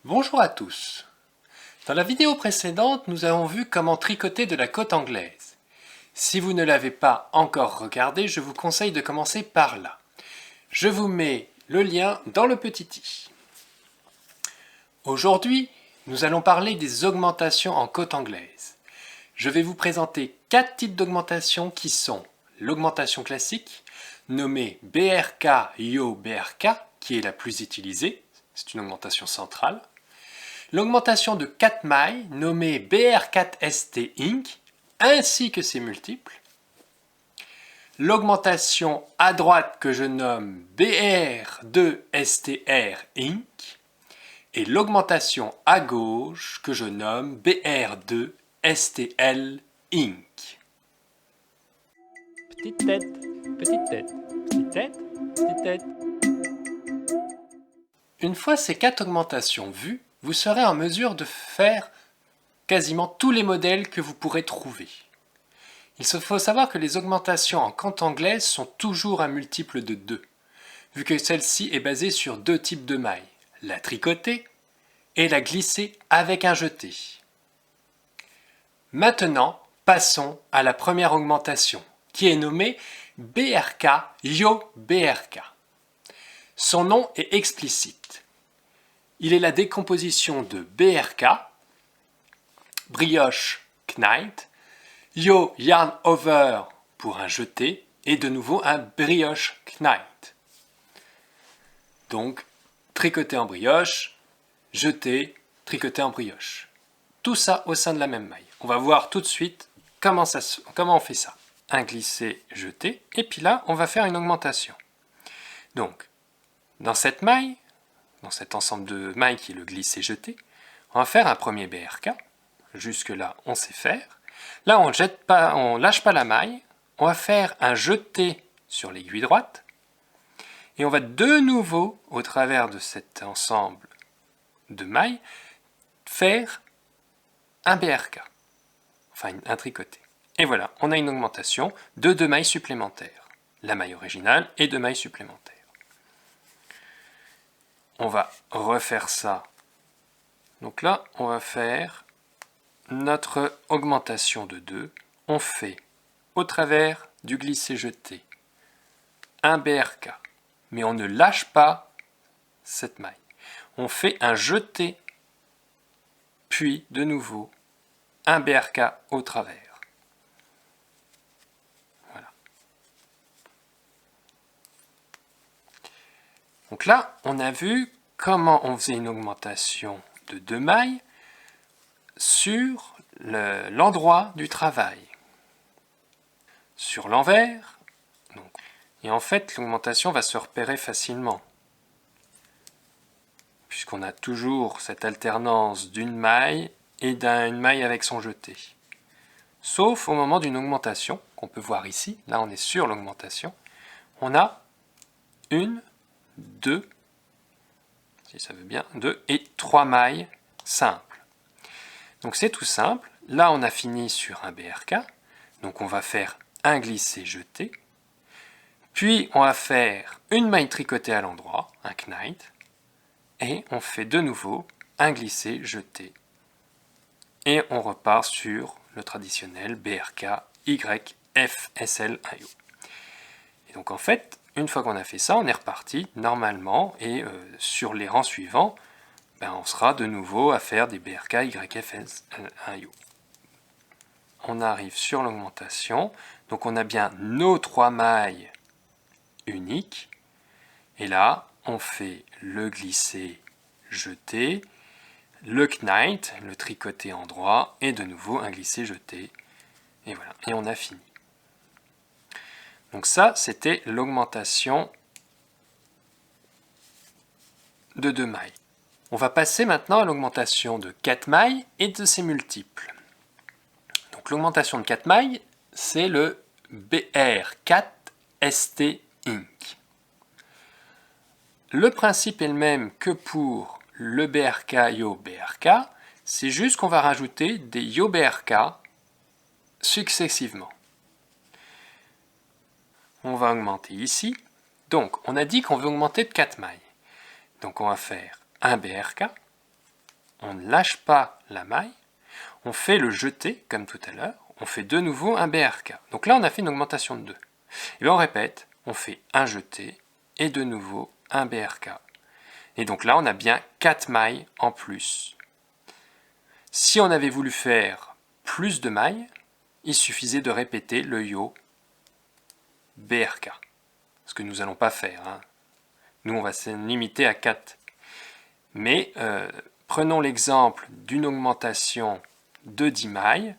Bonjour à tous. Dans la vidéo précédente, nous avons vu comment tricoter de la cotte anglaise. Si vous ne l'avez pas encore regardé, je vous conseille de commencer par là. Je vous mets le lien dans le petit i. Aujourd'hui, nous allons parler des augmentations en cotte anglaise. Je vais vous présenter 4 types d'augmentation qui sont l'augmentation classique, nommée BRK Yo BRK, qui est la plus utilisée, c'est une augmentation centrale. L'augmentation de 4 mailles, nommée BR4ST Inc., ainsi que ses multiples. L'augmentation à droite que je nomme BR2STR Inc. Et l'augmentation à gauche que je nomme BR2STL Inc. Petite tête, petite tête, petite tête, petite tête. Une fois ces 4 augmentations vues, vous serez en mesure de faire quasiment tous les modèles que vous pourrez trouver. Il faut savoir que les augmentations en cotte anglaise sont toujours un multiple de 2, vu que celle-ci est basée sur 2 types de mailles, la tricotée et la glissée avec un jeté. Maintenant, passons à la première augmentation, qui est nommée BRK Yo BRK. Son nom est explicite. Il est la décomposition de BRK, brioche knight, Yo yarn over pour un jeté et de nouveau un brioche knight. Donc tricoté en brioche, jeté, tricoté en brioche. Tout ça au sein de la même maille. On va voir tout de suite comment on fait ça. Un glissé, jeté, et puis là on va faire une augmentation. Donc dans cette maille, dans cet ensemble de mailles qui est le glissé-jeté, on va faire un premier BRK. Jusque-là, on sait faire. Là, on ne lâche pas la maille. On va faire un jeté sur l'aiguille droite. Et on va de nouveau, au travers de cet ensemble de mailles, faire un BRK. Enfin, un tricoté. Et voilà, on a une augmentation de 2 mailles supplémentaires. La maille originale et 2 mailles supplémentaires. On va refaire ça. Donc là, on va faire notre augmentation de 2. On fait au travers du glissé-jeté un BRK, mais on ne lâche pas cette maille. On fait un jeté, puis de nouveau un BRK au travers. Voilà. Donc là, on a vu comment on faisait une augmentation de 2 mailles sur l'endroit du travail. Sur l'envers, et en fait l'augmentation va se repérer facilement, puisqu'on a toujours cette alternance d'une maille et d'une maille avec son jeté. Sauf au moment d'une augmentation, qu'on peut voir ici, là on est sur l'augmentation, on a 1, 2, si ça veut bien, 2 et 3 mailles simples. Donc c'est tout simple, là on a fini sur un BRK, donc on va faire un glissé-jeté, puis on va faire une maille tricotée à l'endroit, un knight, et on fait de nouveau un glissé-jeté. Et on repart sur le traditionnel BRK YFSL IO. Et donc en fait, une fois qu'on a fait ça, on est reparti normalement, et sur les rangs suivants, on sera de nouveau à faire des BRK YFSL IO. On arrive sur l'augmentation, donc on a bien nos 3 mailles uniques, et là on fait le glissé jeté, le knight, le tricoté endroit, et de nouveau un glissé jeté, et voilà, et on a fini. Donc ça c'était l'augmentation de 2 mailles. On va passer maintenant à l'augmentation de 4 mailles et de ses multiples. Donc l'augmentation de 4 mailles, c'est le BR4ST Inc. Le principe est le même que pour le BRK Yo BRK, c'est juste qu'on va rajouter des Yo BRK successivement. On va augmenter ici. Donc on a dit qu'on veut augmenter de 4 mailles. Donc on va faire un BRK, on ne lâche pas la maille, on fait le jeté, comme tout à l'heure, on fait de nouveau un BRK. Donc là, on a fait une augmentation de 2. Et bien on répète, on fait un jeté et de nouveau un BRK. Et donc là, on a bien 4 mailles en plus. Si on avait voulu faire plus de mailles, il suffisait de répéter le yo BRK. Ce que nous n'allons pas faire. Hein. Nous, on va se limiter à 4. Mais prenons l'exemple d'une augmentation de 10 mailles.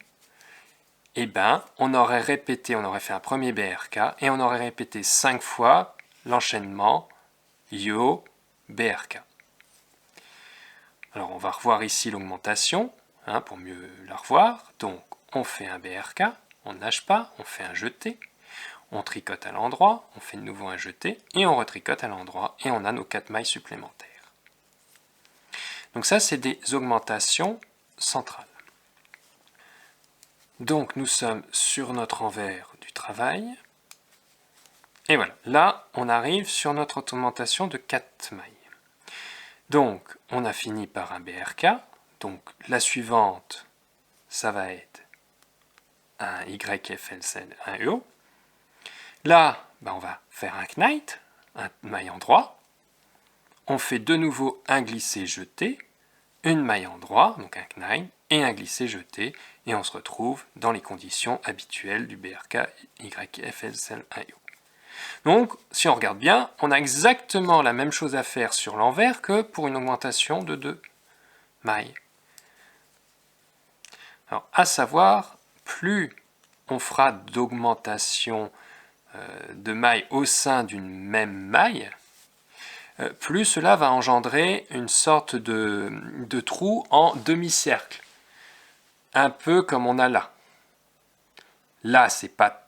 Eh bien, on aurait répété, on aurait fait un premier BRK et on aurait répété 5 fois l'enchaînement yo BRK. Alors, on va revoir ici l'augmentation pour mieux la revoir. Donc, on fait un BRK, on ne lâche pas, on fait un jeté, on tricote à l'endroit, on fait de nouveau un jeté et on retricote à l'endroit et on a nos 4 mailles supplémentaires. Donc ça, c'est des augmentations centrales. Donc nous sommes sur notre envers du travail. Et voilà, là, on arrive sur notre augmentation de 4 mailles. Donc, on a fini par un BRK. Donc la suivante, ça va être un YFLCL, un EO. Là, on va faire un Knight, un maille endroit. On fait de nouveau un glissé-jeté, une maille endroit, donc un Knight, et un glissé-jeté, et on se retrouve dans les conditions habituelles du BRK YFLCL1IO. Donc, si on regarde bien, on a exactement la même chose à faire sur l'envers que pour une augmentation de 2 mailles. Alors, à savoir, plus on fera d'augmentation de mailles au sein d'une même maille, plus cela va engendrer une sorte de trou en demi-cercle. Un peu comme on a là. Là, c'est pas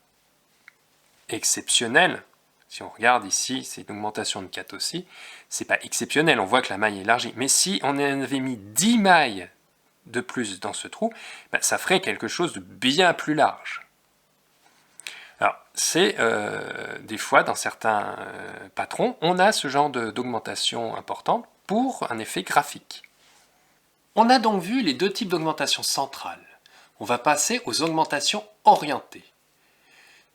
exceptionnel. Si on regarde ici, c'est une augmentation de 4 aussi. C'est pas exceptionnel, on voit que la maille est élargie. Mais si on avait mis 10 mailles de plus dans ce trou, ça ferait quelque chose de bien plus large. Alors, c'est des fois, dans certains patrons, on a ce genre d'augmentation importante pour un effet graphique. On a donc vu les deux types d'augmentation centrales. On va passer aux augmentations orientées.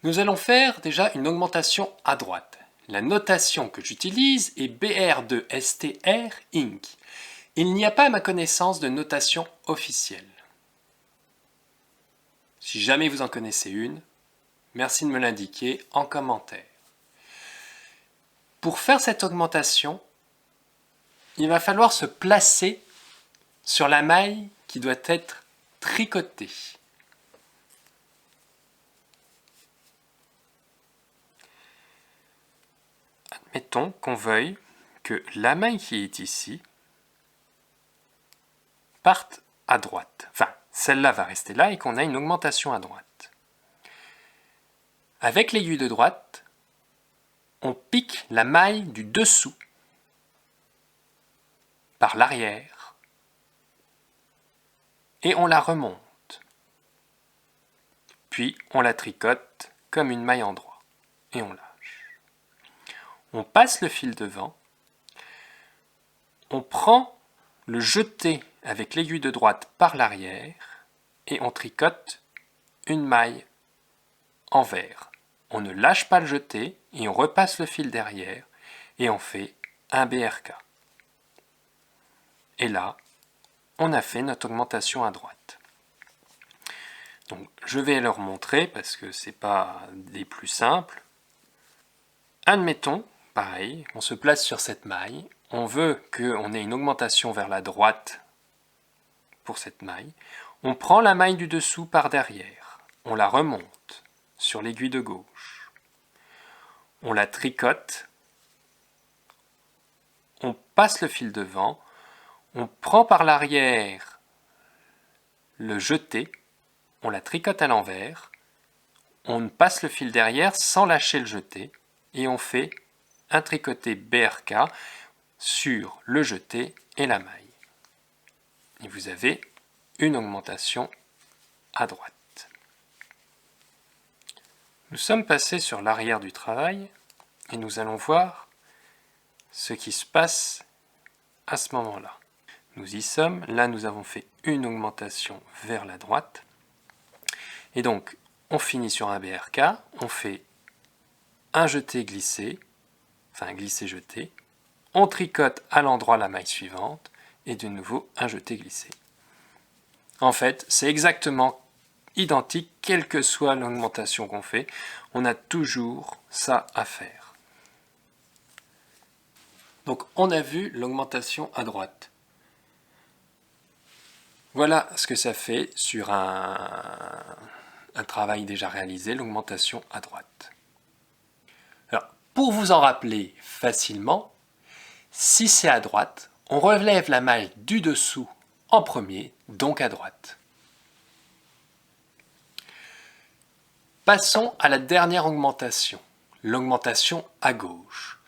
Nous allons faire déjà une augmentation à droite. La notation que j'utilise est BR2STR Inc. Il n'y a pas à ma connaissance de notation officielle. Si jamais vous en connaissez une, merci de me l'indiquer en commentaire. Pour faire cette augmentation, il va falloir se placer sur la maille qui doit être tricotée. Admettons qu'on veuille que la maille qui est ici parte à droite. Enfin, celle-là va rester là et qu'on a une augmentation à droite. Avec l'aiguille de droite, on pique la maille du dessous par l'arrière et on la remonte. Puis on la tricote comme une maille endroit et on lâche. On passe le fil devant, on prend le jeté avec l'aiguille de droite par l'arrière et on tricote une maille envers. On ne lâche pas le jeté et on repasse le fil derrière et on fait un BRK. Et là, on a fait notre augmentation à droite. Donc, je vais leur montrer parce que ce n'est pas des plus simples. Admettons, pareil, on se place sur cette maille. On veut qu'on ait une augmentation vers la droite pour cette maille. On prend la maille du dessous par derrière. On la remonte sur l'aiguille de gauche. On la tricote. On passe le fil devant. On prend par l'arrière le jeté. On la tricote à l'envers, on passe le fil derrière sans lâcher le jeté et on fait un tricoté BRK sur le jeté et la maille. Et vous avez une augmentation à droite. Nous sommes passés sur l'arrière du travail et nous allons voir ce qui se passe à ce moment-là. nous y sommes. Là, nous avons fait une augmentation vers la droite. Et donc, on finit sur un BRK, on fait un jeté-glissé, enfin glissé-jeté, on tricote à l'endroit la maille suivante, et de nouveau un jeté-glissé. En fait, c'est exactement identique, quelle que soit l'augmentation qu'on fait, on a toujours ça à faire. Donc on a vu l'augmentation à droite. Voilà ce que ça fait sur un travail déjà réalisé, l'augmentation à droite. Alors, pour vous en rappeler facilement, si c'est à droite, on relève la maille du dessous en premier, donc à droite. Passons à la dernière augmentation, l'augmentation à gauche.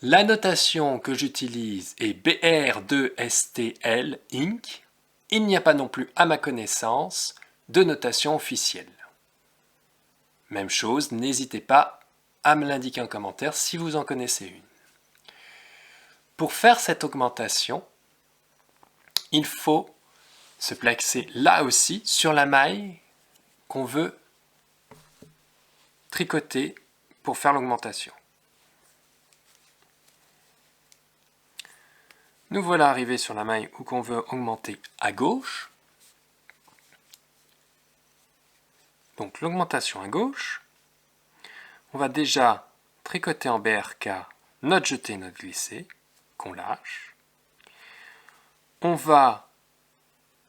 La notation que j'utilise est BR2STL Inc. Il n'y a pas non plus, à ma connaissance, de notation officielle. Même chose, n'hésitez pas à me l'indiquer en commentaire si vous en connaissez une. Pour faire cette augmentation, il faut se placer là aussi sur la maille qu'on veut tricoter pour faire l'augmentation. Nous voilà arrivés sur la maille où qu'on veut augmenter à gauche. Donc l'augmentation à gauche, on va déjà tricoter en BRK notre jeté, notre glissé, qu'on lâche. On va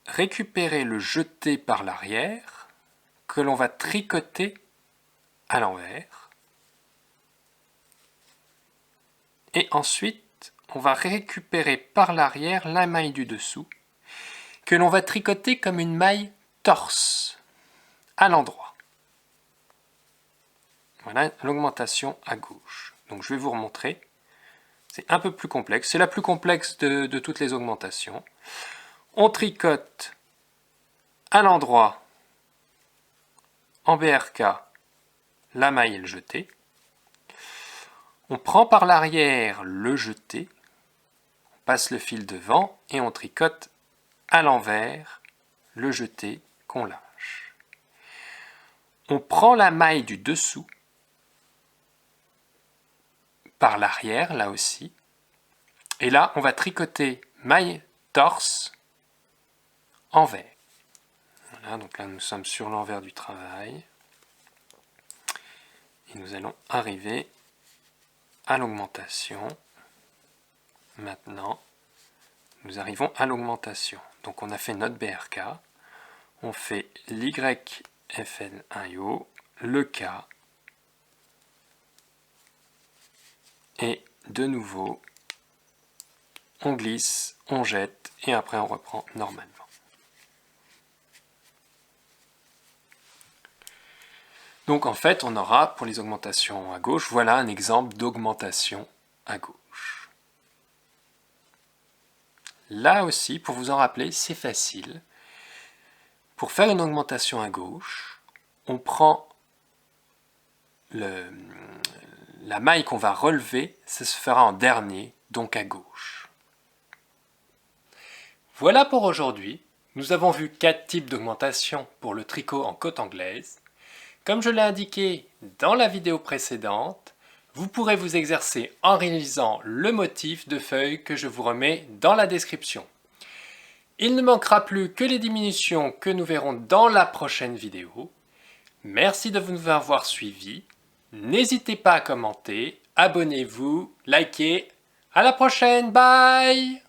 récupérer le jeté par l'arrière, que l'on va tricoter à l'envers. Et ensuite, on va récupérer par l'arrière la maille du dessous, que l'on va tricoter comme une maille torse, à l'endroit. Voilà l'augmentation à gauche. Donc je vais vous remontrer. C'est un peu plus complexe. C'est la plus complexe de toutes les augmentations. On tricote à l'endroit, en BRK, la maille et le jeté. On prend par l'arrière le jeté, on passe le fil devant et on tricote à l'envers le jeté qu'on lâche. On prend la maille du dessous par l'arrière, là aussi, et là on va tricoter maille torse envers. Voilà, donc là nous sommes sur l'envers du travail et nous allons arriver à l'augmentation. Maintenant, nous arrivons à l'augmentation. Donc on a fait notre BRK, on fait l'YFN1IO, le K, et de nouveau, on glisse, on jette, et après on reprend normalement. Donc en fait, on aura pour les augmentations à gauche, voilà un exemple d'augmentation à gauche. Là aussi, pour vous en rappeler, c'est facile. Pour faire une augmentation à gauche, on prend la maille qu'on va relever, ça se fera en dernier, donc à gauche. Voilà pour aujourd'hui. Nous avons vu 4 types d'augmentation pour le tricot en côte anglaise. Comme je l'ai indiqué dans la vidéo précédente, vous pourrez vous exercer en réalisant le motif de feuille que je vous remets dans la description. Il ne manquera plus que les diminutions que nous verrons dans la prochaine vidéo. Merci de nous avoir suivis. N'hésitez pas à commenter, abonnez-vous, likez. À la prochaine, bye!